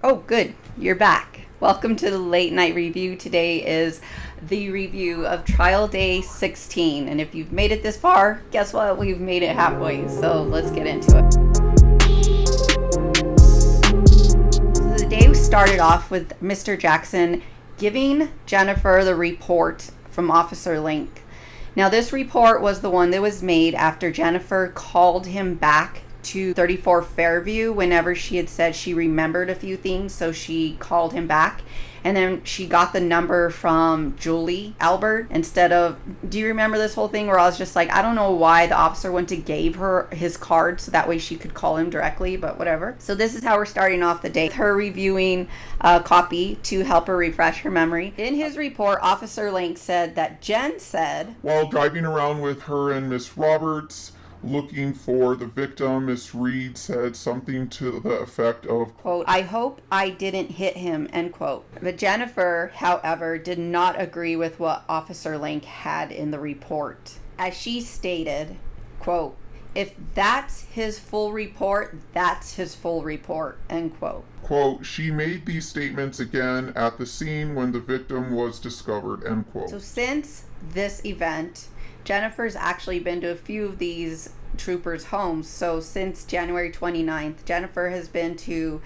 Oh, good. You're back. Welcome to the late night review. Today is the review of Trial Day 16. And if you've made it this far, guess what? We've made it halfway. So let's get into it. So the day started off with Mr. Jackson giving Jennifer the report from Officer Link. Now, this report was the one that was made after Jennifer called him back to 34 Fairview whenever she had said she remembered a few things, so she called him back. And then she got the number from Julie Albert instead of, do you remember this whole thing where I was just like, I don't know why the officer went to gave her his card so that way she could call him directly, but whatever. So this is how we're starting off the day. Her reviewing a copy to help her refresh her memory. In his report, Officer Link said that Jen said, while driving around with her and Miss Roberts, looking for the victim, Miss Reed said something to the effect of, quote, I hope I didn't hit him, end quote. But Jennifer, however, did not agree with what Officer Link had in the report. As she stated, quote, if that's his full report, that's his full report, end quote. Quote, she made these statements again at the scene when the victim was discovered, end quote. So since this event, Jennifer's actually been to a few of these troopers' homes. So since January 29th, Jennifer has been to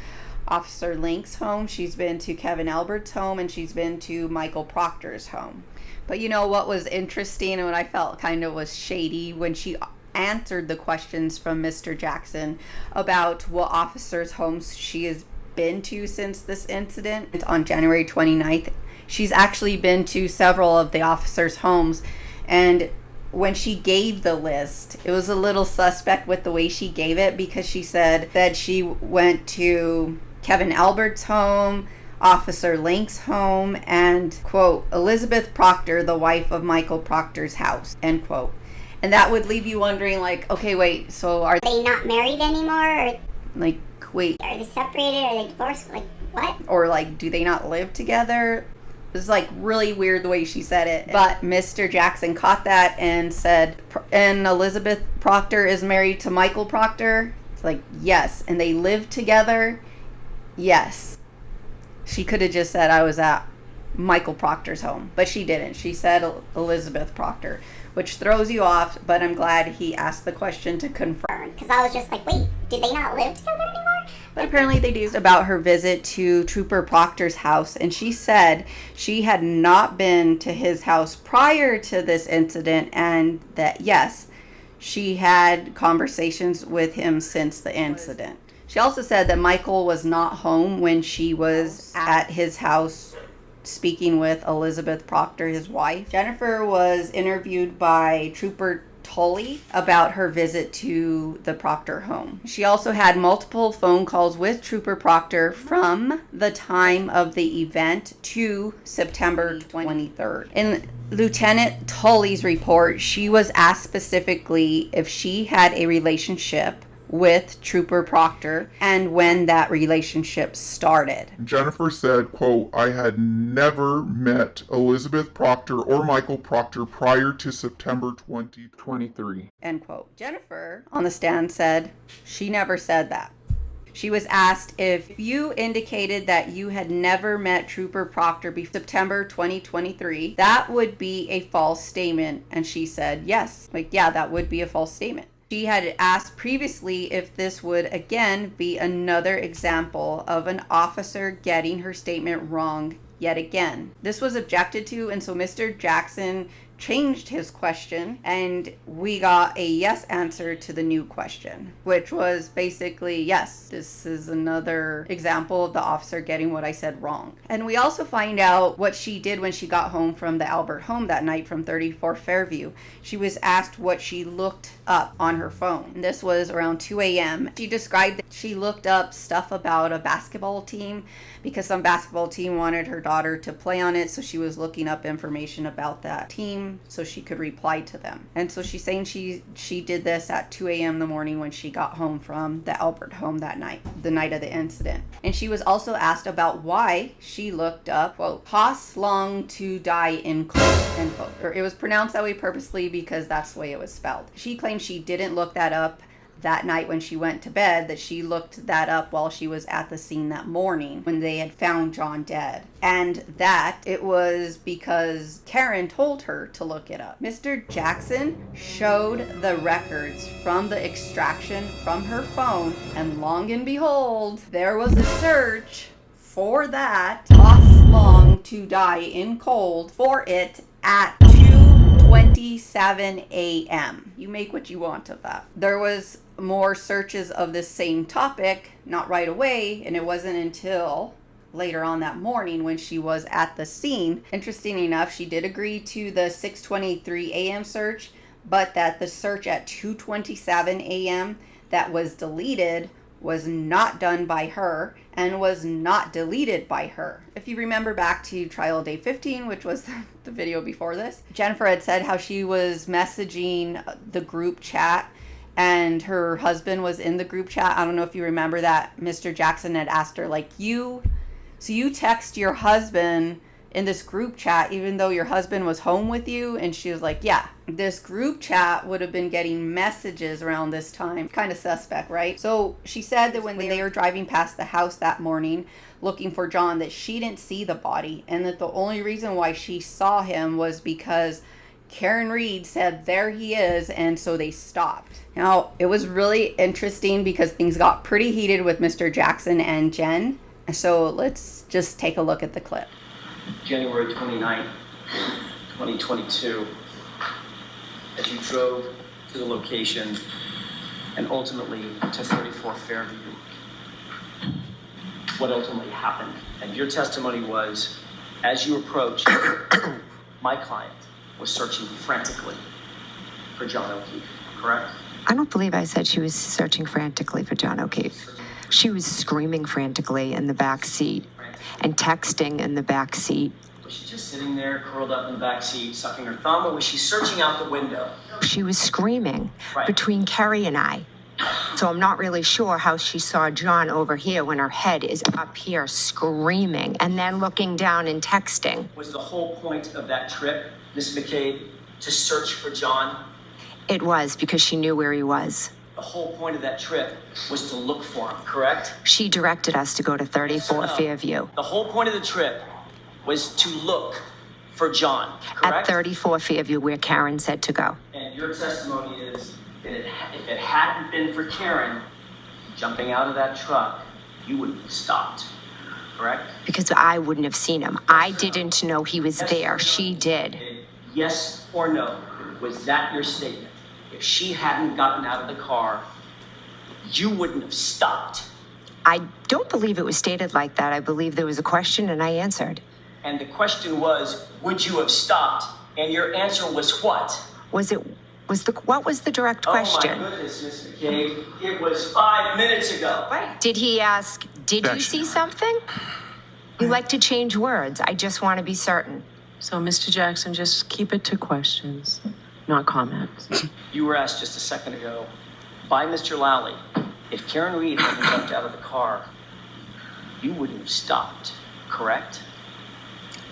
Officer Link's home, she's been to Kevin Albert's home, and she's been to Michael Proctor's home. But you know what was interesting and what I felt kind of was shady when she answered the questions from Mr. Jackson about what officers' homes she has been to since this incident. It's on January 29th. She's actually been to several of the officers' homes, and when she gave the list, it was a little suspect with the way she gave it, because she said that she went to Kevin Albert's home, Officer Link's home, and, quote, Elizabeth Proctor, the wife of Michael Proctor's house, end quote. And that would leave you wondering, like, okay, wait, so are they not married anymore? Or, like, wait, are they separated? Are they divorced? Like, what? Or, like, do they not live together? It was like really weird the way she said it. But Mr. Jackson caught that and said, and Elizabeth Proctor is married to Michael Proctor? It's like, yes. And they live together? Yes. She could have just said I was at Michael Proctor's home, but she didn't. She said Elizabeth Proctor, which throws you off, but I'm glad he asked the question to confirm. Because I was just like, wait, did they not live together anymore? But apparently they do. About her visit to Trooper Proctor's house, and she said she had not been to his house prior to this incident, and that yes, she had conversations with him since the incident. She also said that Michael was not home when she was at his house speaking with Elizabeth Proctor, his wife. Jennifer was interviewed by Trooper Tully about her visit to the Proctor home. She also had multiple phone calls with Trooper Proctor from the time of the event to September 23rd. In Lieutenant Tully's report, she was asked specifically if she had a relationship with Trooper Proctor and when that relationship started. Jennifer said, quote, I had never met Elizabeth Proctor or Michael Proctor prior to September 2023. End quote. Jennifer on the stand said she never said that. She was asked if you indicated that you had never met Trooper Proctor before September 2023, that would be a false statement. And she said yes. Like, yeah, that would be a false statement. She had asked previously if this would again be another example of an officer getting her statement wrong yet again. This was objected to, and so Mr. Jackson changed his question, and we got a yes answer to the new question, which was basically, yes, this is another example of the officer getting what I said wrong. And we also find out what she did when she got home from the Albert home that night from 34 Fairview. She was asked what she looked up on her phone. And this was around 2 a.m. She described that she looked up stuff about a basketball team because some basketball team wanted her daughter to play on it, so she was looking up information about that team so she could reply to them. And so she's saying she did this at 2 a.m. in the morning when she got home from the Albert home that night, the night of the incident. And she was also asked about why she looked up, quote, "Haas long to die," in quote, end quote. Or it was pronounced that way purposely because that's the way it was spelled. She claimed she didn't look that up, that night when she went to bed, that she looked that up while she was at the scene that morning when they had found John dead. And that it was because Karen told her to look it up. Mr. Jackson showed the records from the extraction from her phone, and long and behold, there was a search for that costs long to die in cold for it at 2:27 a.m. You make what you want of that. There was more searches of this same topic, not right away, and it wasn't until later on that morning when she was at the scene. Interesting enough, she did agree to the 6:23 a.m. search, but that the search at 2:27 a.m. that was deleted was not done by her and was not deleted by her. If you remember back to trial day 15, which was the video before this, Jennifer had said how she was messaging the group chat and her husband was in the group chat. I don't know if you remember that. Mr. Jackson had asked her, like, you text your husband in this group chat even though your husband was home with you? And she was like, yeah. This group chat would have been getting messages around this time. Kind of suspect, right? So she said that when they were driving past the house that morning looking for John, that she didn't see the body, and that the only reason why she saw him was because Karen Reed said, there he is, and so they stopped. Now, it was really interesting because things got pretty heated with Mr. Jackson and Jen. So let's just take a look at the clip. January 29th, 2022, as you drove to the location and ultimately to 34 Fairview, what ultimately happened. And your testimony was, as you approached, my client was searching frantically for John O'Keefe, correct? I don't believe I said she was searching frantically for John O'Keefe. She was screaming frantically in the back seat and texting in the back seat. Was she just sitting there, curled up in the back seat, sucking her thumb, or was she searching out the window? She was screaming between Kerry and I. So I'm not really sure how she saw John over here when her head is up here screaming and then looking down and texting. Was the whole point of that trip, Ms. McCabe, to search for John? It was, because she knew where he was. The whole point of that trip was to look for him, correct? She directed us to go to 34 Fairview. The whole point of the trip was to look for John, correct? At 34 Fairview, where Karen said to go. And your testimony is that if it hadn't been for Karen jumping out of that truck, you wouldn't have stopped, correct? Because I wouldn't have seen him. I didn't know he was there. She did. Yes or no? Was that your statement? If she hadn't gotten out of the car, you wouldn't have stopped. I don't believe it was stated like that. I believe there was a question and I answered. And the question was, would you have stopped? And your answer was what? What was the direct question? Oh my goodness, Ms. McCabe. It was 5 minutes ago. Did he ask, did you see something? You like to change words. I just want to be certain. So, Mr. Jackson, just keep it to questions, not comments. You were asked just a second ago by Mr. Lally, if Karen Reed hadn't jumped out of the car, you wouldn't have stopped, correct?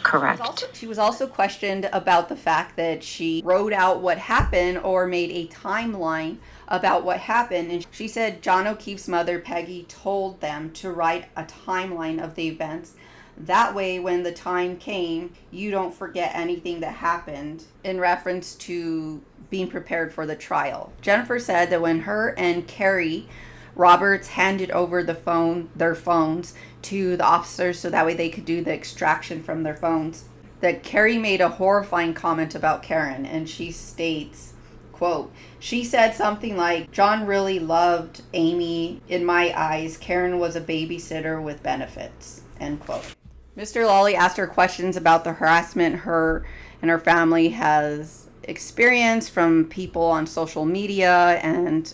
Correct. She was also questioned about the fact that she wrote out what happened or made a timeline about what happened. And she said John O'Keefe's mother, Peggy, told them to write a timeline of the events. That way, when the time came, you don't forget anything that happened, in reference to being prepared for the trial. Jennifer said that when her and Carrie Roberts handed over their phones to the officers so that way they could do the extraction from their phones, that Carrie made a horrifying comment about Karen, and she states, quote, she said something like, John really loved Amy. In my eyes, Karen was a babysitter with benefits, end quote. Mr. Lally asked her questions about the harassment her and her family has experienced from people on social media and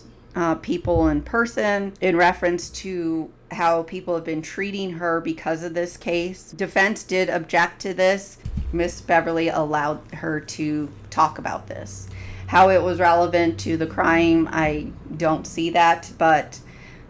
people in person, in reference to how people have been treating her because of this case. Defense did object to this. Miss Beverly allowed her to talk about this. How it was relevant to the crime, I don't see that, but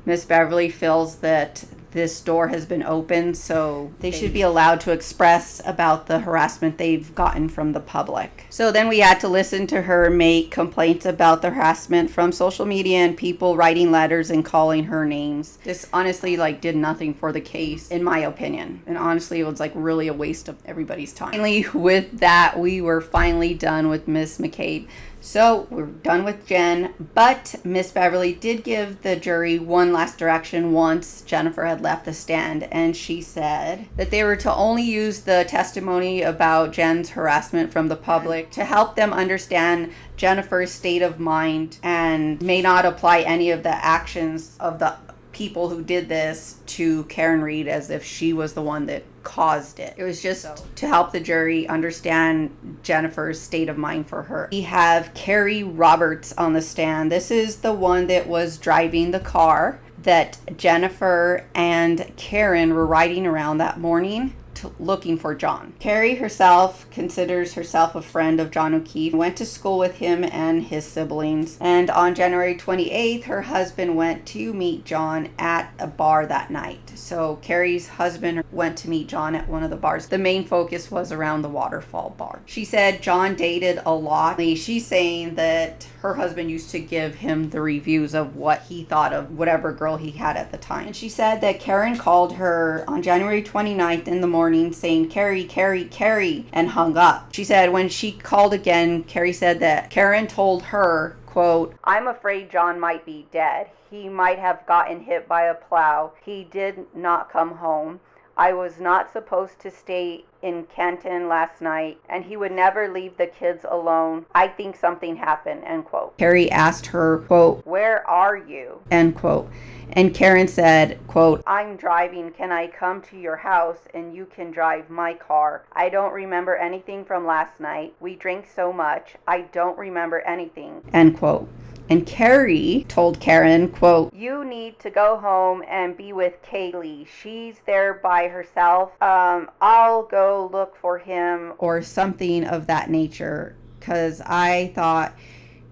Miss Beverly feels that this door has been opened, so they should be allowed to express about the harassment they've gotten from the public. So then we had to listen to her make complaints about the harassment from social media and people writing letters and calling her names. This honestly did nothing for the case, in my opinion. And honestly, it was really a waste of everybody's time. Finally, with that, we were finally done with Miss McCabe. So we're done with Jen, but Miss Beverly did give the jury one last direction once Jennifer had left the stand, and she said that they were to only use the testimony about Jen's harassment from the public to help them understand Jennifer's state of mind and may not apply any of the actions of the people who did this to Karen Reed as if she was the one that caused it. It was just to help the jury understand Jennifer's state of mind for her. We have Carrie Roberts on the stand. This is the one that was driving the car that Jennifer and Karen were riding around that morning looking for John. Carrie herself considers herself a friend of John O'Keefe, went to school with him and his siblings, and on January 28th, her husband went to meet John at a bar that night. So Carrie's husband went to meet John at one of the bars. The main focus was around the Waterfall bar. She said John dated a lot. She's saying that her husband used to give him the reviews of what he thought of whatever girl he had at the time. And she said that Karen called her on January 29th in the morning saying, "Carrie, Carrie, Carrie," and hung up. She said when she called again, Carrie said that Karen told her, quote, "I'm afraid John might be dead. He might have gotten hit by a plow. He did not come home. I was not supposed to stay in Canton last night, and he would never leave the kids alone. I think something happened," end quote. Carrie asked her, quote, "Where are you?" end quote. And Karen said, quote, "I'm driving. Can I come to your house and you can drive my car? I don't remember anything from last night. We drank so much. I don't remember anything," end quote. And Carrie told Karen, quote, "You need to go home and be with Kaylee. She's there by herself. I'll go look for him," or something of that nature. Because I thought,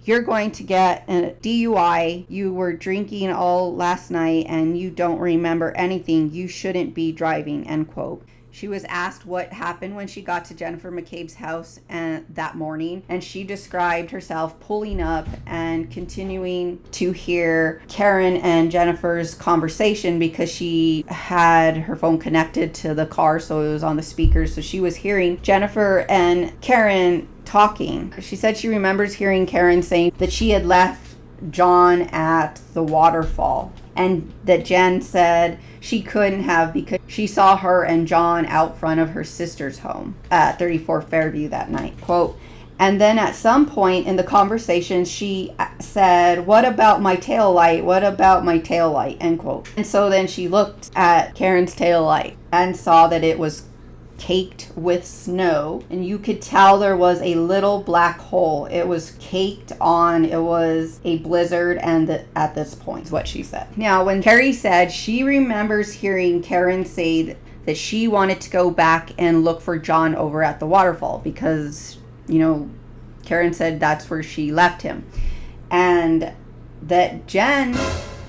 you're going to get a DUI. You were drinking all last night and you don't remember anything. You shouldn't be driving," end quote. She was asked what happened when she got to Jennifer McCabe's house that morning, and she described herself pulling up and continuing to hear Karen and Jennifer's conversation because she had her phone connected to the car, so it was on the speakers. So she was hearing Jennifer and Karen talking. She said she remembers hearing Karen saying that she had left John at the waterfall, and that Jen said she couldn't have because she saw her and John out front of her sister's home at 34 Fairview that night. Quote, "And then at some point in the conversation, she said, 'What about my tail light? What about my tail light?' end quote. And so then she looked at Karen's tail light and saw that it was caked with snow, and you could tell there was a little black hole. It was caked on. It was a blizzard, and at this point is what she said. Now, when Carrie said she remembers hearing Karen say that she wanted to go back and look for John over at the waterfall because, Karen said that's where she left him, and that Jen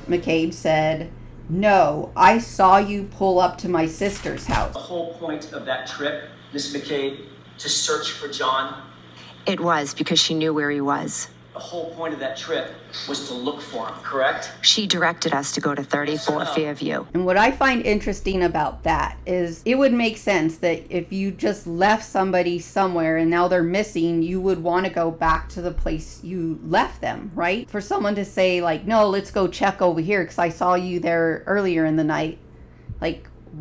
McCabe said, "No, I saw you pull up to my sister's house." The whole point of that trip, Miss McCabe, to search for John, It was because she knew where he was. the whole point of that trip was to look for him, correct? She directed us to go to 34 Fairview. And what I find interesting about that is it would make sense that if you just left somebody somewhere and now they're missing, you would want to go back to the place you left them, right? For someone to say no, let's go check over here because I saw you there earlier in the night.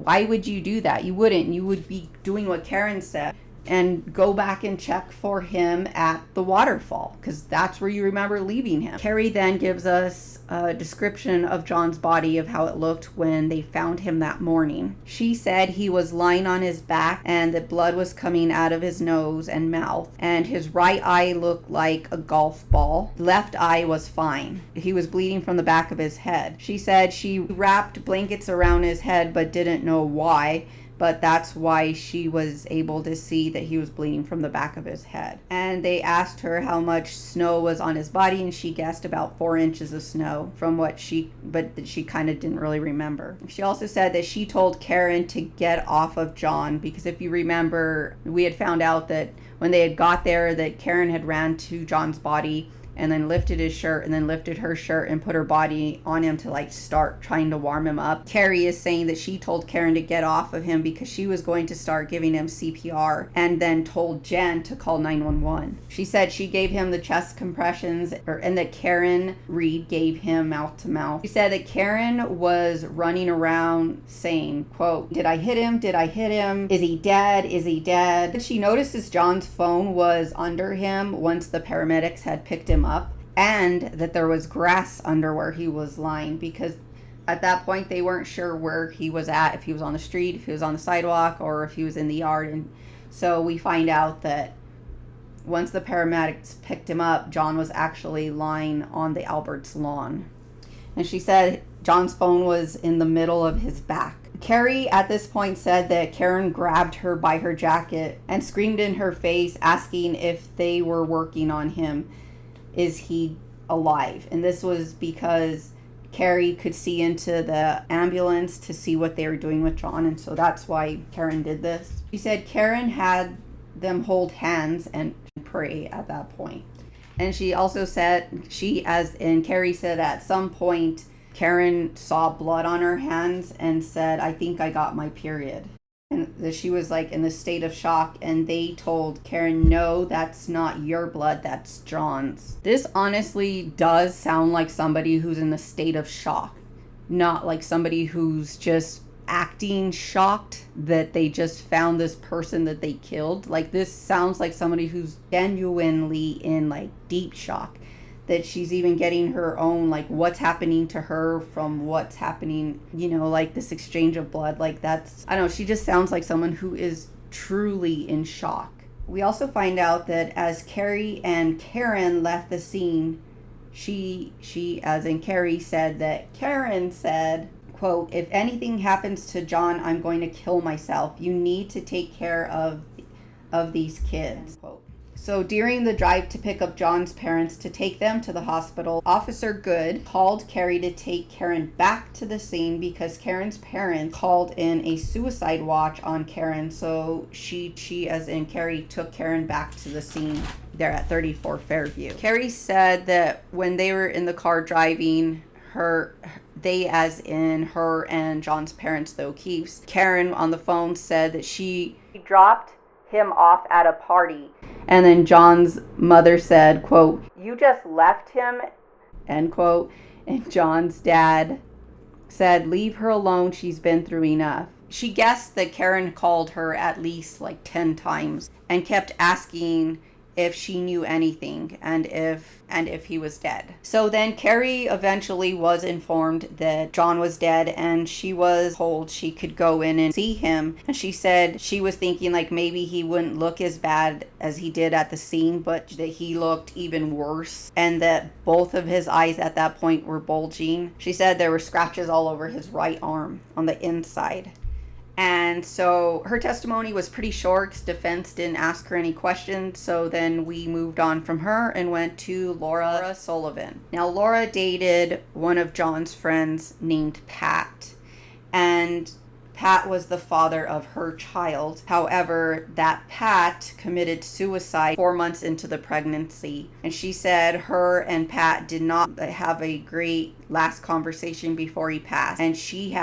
Why would you do that? You wouldn't. You would be doing what Karen said and go back and check for him at the waterfall because that's where you remember leaving him. Carrie then gives us a description of John's body, of how it looked when they found him that morning. She said he was lying on his back and that blood was coming out of his nose and mouth, and his right eye looked like a golf ball. Left eye was fine. He was bleeding from the back of his head. She said she wrapped blankets around his head but didn't know why, but that's why she was able to see that he was bleeding from the back of his head. And they asked her how much snow was on his body, and she guessed about 4 inches of snow but she kind of didn't really remember. She also said that she told Karen to get off of John, because if you remember, we had found out that when they had got there that Karen had ran to John's body and then lifted his shirt and then lifted her shirt and put her body on him to like start trying to warm him up. Carrie is saying that she told Karen to get off of him because she was going to start giving him CPR, and then told Jen to call 911. She said she gave him the chest compressions and that Karen Reed gave him mouth to mouth. She said that Karen was running around saying, quote, "Did I hit him? Did I hit him? Is he dead? Is he dead?" She notices John's phone was under him once the paramedics had picked him up, and that there was grass under where he was lying, because at that point they weren't sure where he was at, if he was on the street, if he was on the sidewalk, or if he was in the yard. And so we find out that once the paramedics picked him up, John was actually lying on the Alberts lawn. And she said John's phone was in the middle of his back. Carrie at this point said that Karen grabbed her by her jacket and screamed in her face, asking if they were working on him. Is he alive? And this was because Carrie could see into the ambulance to see what they were doing with John, and so that's why Karen did this. She said Karen had them hold hands and pray at that point. And she also said, Carrie said at some point, Karen saw blood on her hands and said, "I think I got my period." And that she was like in a state of shock, and they told Karen, "No, that's not your blood, that's John's." This honestly does sound like somebody who's in a state of shock, not like somebody who's just acting shocked that they just found this person that they killed. Like, this sounds like somebody who's genuinely in like deep shock, that she's even getting her own, like, what's happening to her from what's happening, like this exchange of blood. Like, that's, I don't know, she just sounds like someone who is truly in shock. We also find out that as Carrie and Karen left the scene, she as in Carrie said that Karen said, quote, "If anything happens to John, I'm going to kill myself. You need to take care of these kids," quote. So during the drive to pick up John's parents to take them to the hospital, Officer Good called Carrie to take Karen back to the scene because Karen's parents called in a suicide watch on Karen. So she as in Carrie took Karen back to the scene there at 34 Fairview. Carrie said that when they were in the car driving, they as in her and John's parents, the O'Keefes, Karen on the phone said that she dropped him off at a party. And then John's mother said, quote, "You just left him," end quote. And John's dad said, "Leave her alone. She's been through enough." She guessed that Karen called her at least like 10 times and kept asking if she knew anything and if he was dead. So then Carrie eventually was informed that John was dead, and she was told she could go in and see him. And she said she was thinking like maybe he wouldn't look as bad as he did at the scene, but that he looked even worse, and that both of his eyes at that point were bulging. She said there were scratches all over his right arm on the inside. And so her testimony was pretty short because defense didn't ask her any questions. So then we moved on from her and went to Laura Sullivan. Now, Laura dated one of John's friends named Pat. And Pat was the father of her child. However, that Pat committed suicide 4 months into the pregnancy. And she said her and Pat did not have a great last conversation before he passed. And she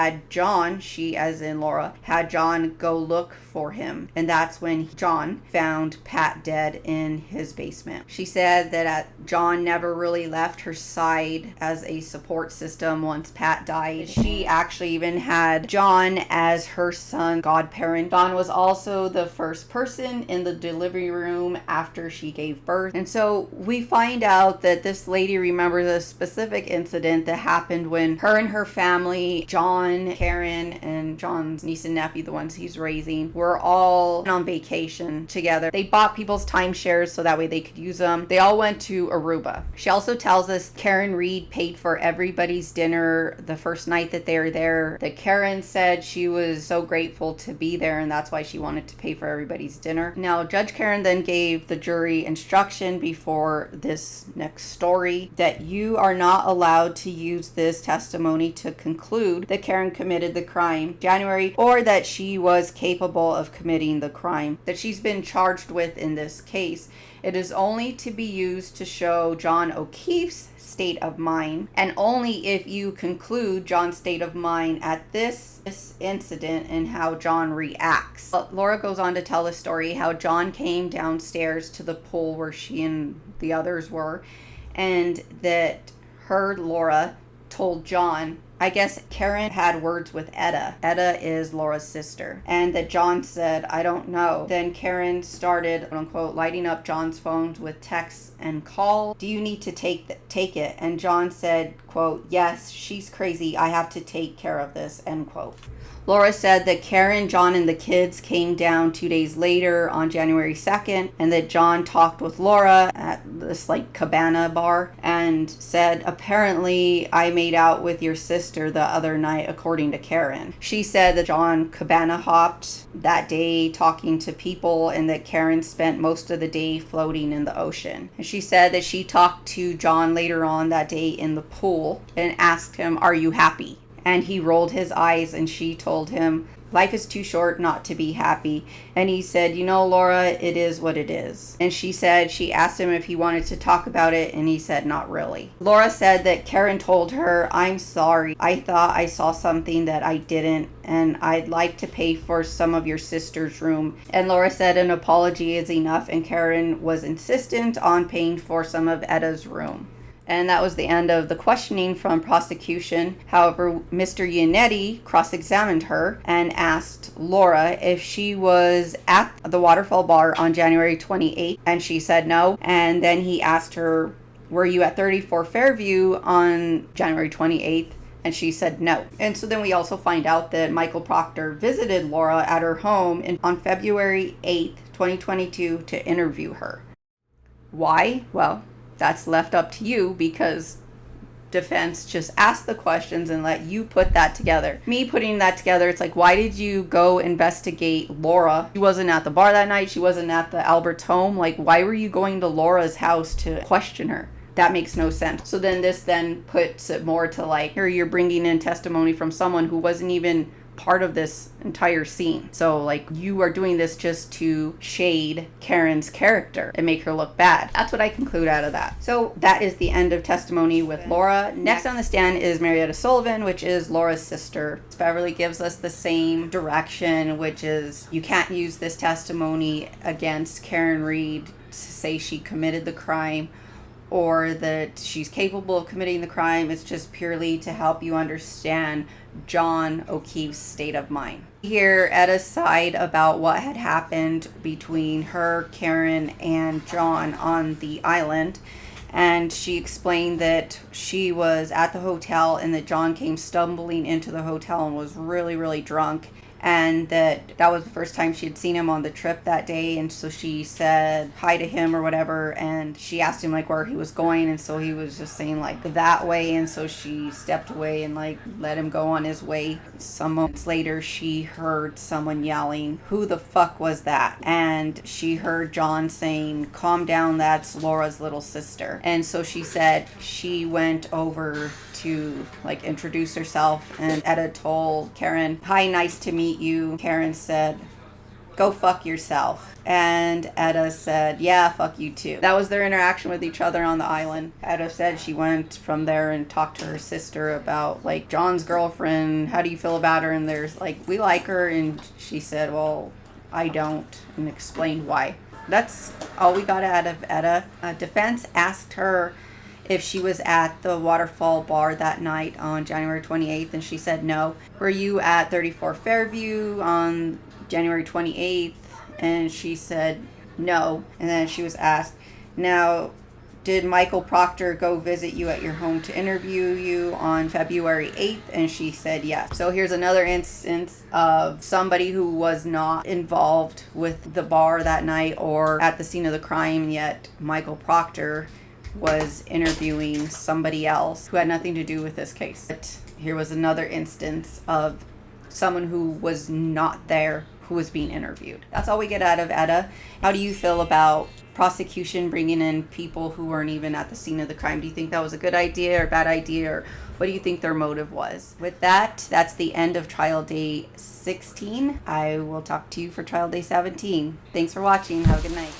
as in Laura, had John go look for him. And that's when John found Pat dead in his basement. She said that John never really left her side as a support system once Pat died. She actually even had John as her son godparent. John was also the first person in the delivery room after she gave birth. And so we find out that this lady remembers a specific incident that happened when her and her family, John, Karen, and John's niece and nephew, the ones he's raising, were all on vacation together. They bought people's timeshares so that way they could use them. They all went to Aruba. She also tells us Karen Reed paid for everybody's dinner the first night that they were there. That Karen said she she was so grateful to be there, and that's why she wanted to pay for everybody's dinner. Now, Judge Karen then gave the jury instruction before this next story that you are not allowed to use this testimony to conclude that Karen committed the crime January, or that she was capable of committing the crime that she's been charged with in this case. It is only to be used to show John O'Keefe's state of mind, and only if you conclude John's state of mind at this incident and how John reacts. Laura goes on to tell the story how John came downstairs to the pool where she and the others were, and that Laura told John, I guess Karen had words with Etta. Etta is Laura's sister. And that John said, I don't know. Then Karen started, quote unquote, lighting up John's phones with texts and calls. Do you need to take it? And John said, quote, yes, she's crazy. I have to take care of this, end quote. Laura said that Karen, John, and the kids came down 2 days later on January 2nd, and that John talked with Laura at this cabana bar and said, apparently I made out with your sister the other night, according to Karen. She said that John cabana hopped that day talking to people, and that Karen spent most of the day floating in the ocean. And she said that she talked to John later on that day in the pool and asked him, are you happy? And he rolled his eyes, and she told him, life is too short not to be happy. And he said, you know, Laura, it is what it is. And she said she asked him if he wanted to talk about it, and he said not really. Laura said that Karen told her, I'm sorry. I thought I saw something that I didn't, and I'd like to pay for some of your sister's room. And Laura said an apology is enough, and Karen was insistent on paying for some of Etta's room. And that was the end of the questioning from prosecution. However, Mr. Yannetti cross-examined her and asked Laura if she was at the Waterfall Bar on January 28th, and she said no. And then he asked her, were you at 34 Fairview on January 28th? And she said no. And so then we also find out that Michael Proctor visited Laura at her home on February 8th, 2022 to interview her. Why? Well, that's left up to you, because defense just asked the questions and let you put that together. Me putting that together, it's like, why did you go investigate Laura? She wasn't at the bar that night. She wasn't at the Albert's home. Like, why were you going to Laura's house to question her? That makes no sense. So then this then puts it more to here you're bringing in testimony from someone who wasn't even part of this entire scene. So you are doing this just to shade Karen's character and make her look bad. That's what I conclude out of that. So that is the end of testimony with Laura. Next on the stand is Marietta Sullivan, which is Laura's sister. Beverly gives us the same direction, which is you can't use this testimony against Karen Reed to say she committed the crime or that she's capable of committing the crime. It's just purely to help you understand John O'Keefe's state of mind. Hear Etta's side about what had happened between her, Karen, and John on the island. And she explained that she was at the hotel and that John came stumbling into the hotel and was really, really drunk. And that was the first time she had seen him on the trip that day, and so she said hi to him or whatever, and she asked him where he was going, and so he was just saying that way, and so she stepped away and let him go on his way. Some moments later she heard someone yelling, who the fuck was that? And she heard John saying, calm down, that's Laura's little sister. And so she said she went over to introduce herself, and Etta told Karen, hi, nice to meet you. Karen said, go fuck yourself. And Etta said, yeah, fuck you too. That was their interaction with each other on the island. Etta said she went from there and talked to her sister about John's girlfriend, how do you feel about her? And there's we like her, and she said, well, I don't, and explained why. That's all we got out of Etta. Defense asked her if she was at the Waterfall Bar that night on January 28th, and she said no. Were you at 34 Fairview on January 28th? And she said no. And then she was asked, now, did Michael Proctor go visit you at your home to interview you on February 8th? And she said yes. So here's another instance of somebody who was not involved with the bar that night or at the scene of the crime, yet Michael Proctor was interviewing somebody else who had nothing to do with this case. But here was another instance of someone who was not there who was being interviewed. That's all we get out of Etta. How do you feel about prosecution bringing in people who weren't even at the scene of the crime? Do you think that was a good idea or bad idea, or what do you think their motive was? With that, that's the end of trial day 16. I will talk to you for trial day 17. Thanks for watching. Have a good night.